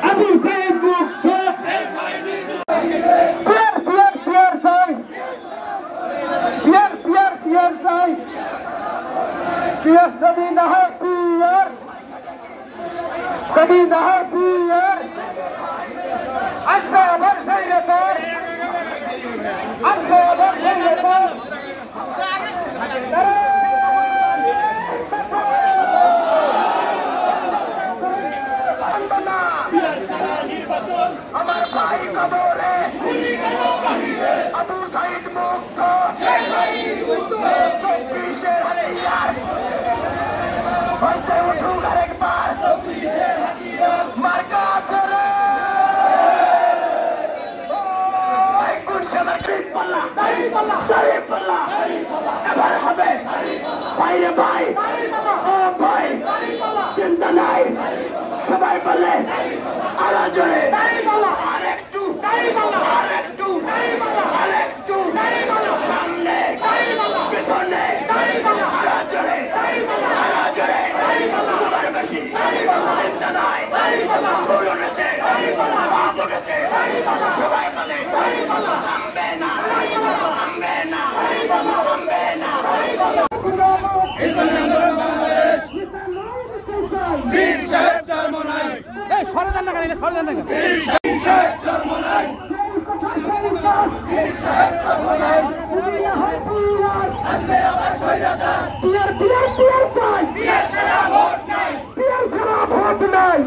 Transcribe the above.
আবু সাইদ মুক্ত कभी नहर पियर अच्छा वर्षा लेकर अच्छा वर्षा लेकर हमारे भाई का बोले अबू सईद मुक्त चौबीसे हथियार बच्चे उठूंगा एक बार मार्का चले पल्ला এবার হবে ভাইরে ভাই ও ভাই চিন্তা নাই সবাই বলে আরো জোরে আরেকটু সামনে পেছনে আরো জোরে সবার বেশি চিন্তা নাই পুরনেছে বলেছে সবাই বলে থামবে না বীর সাহেব জন্ম নাই সরদার না বীর সাহেব জন্ম নাই আসবে আবার স্বৈরাচার পিয়ার ছাড়া ভোট নাই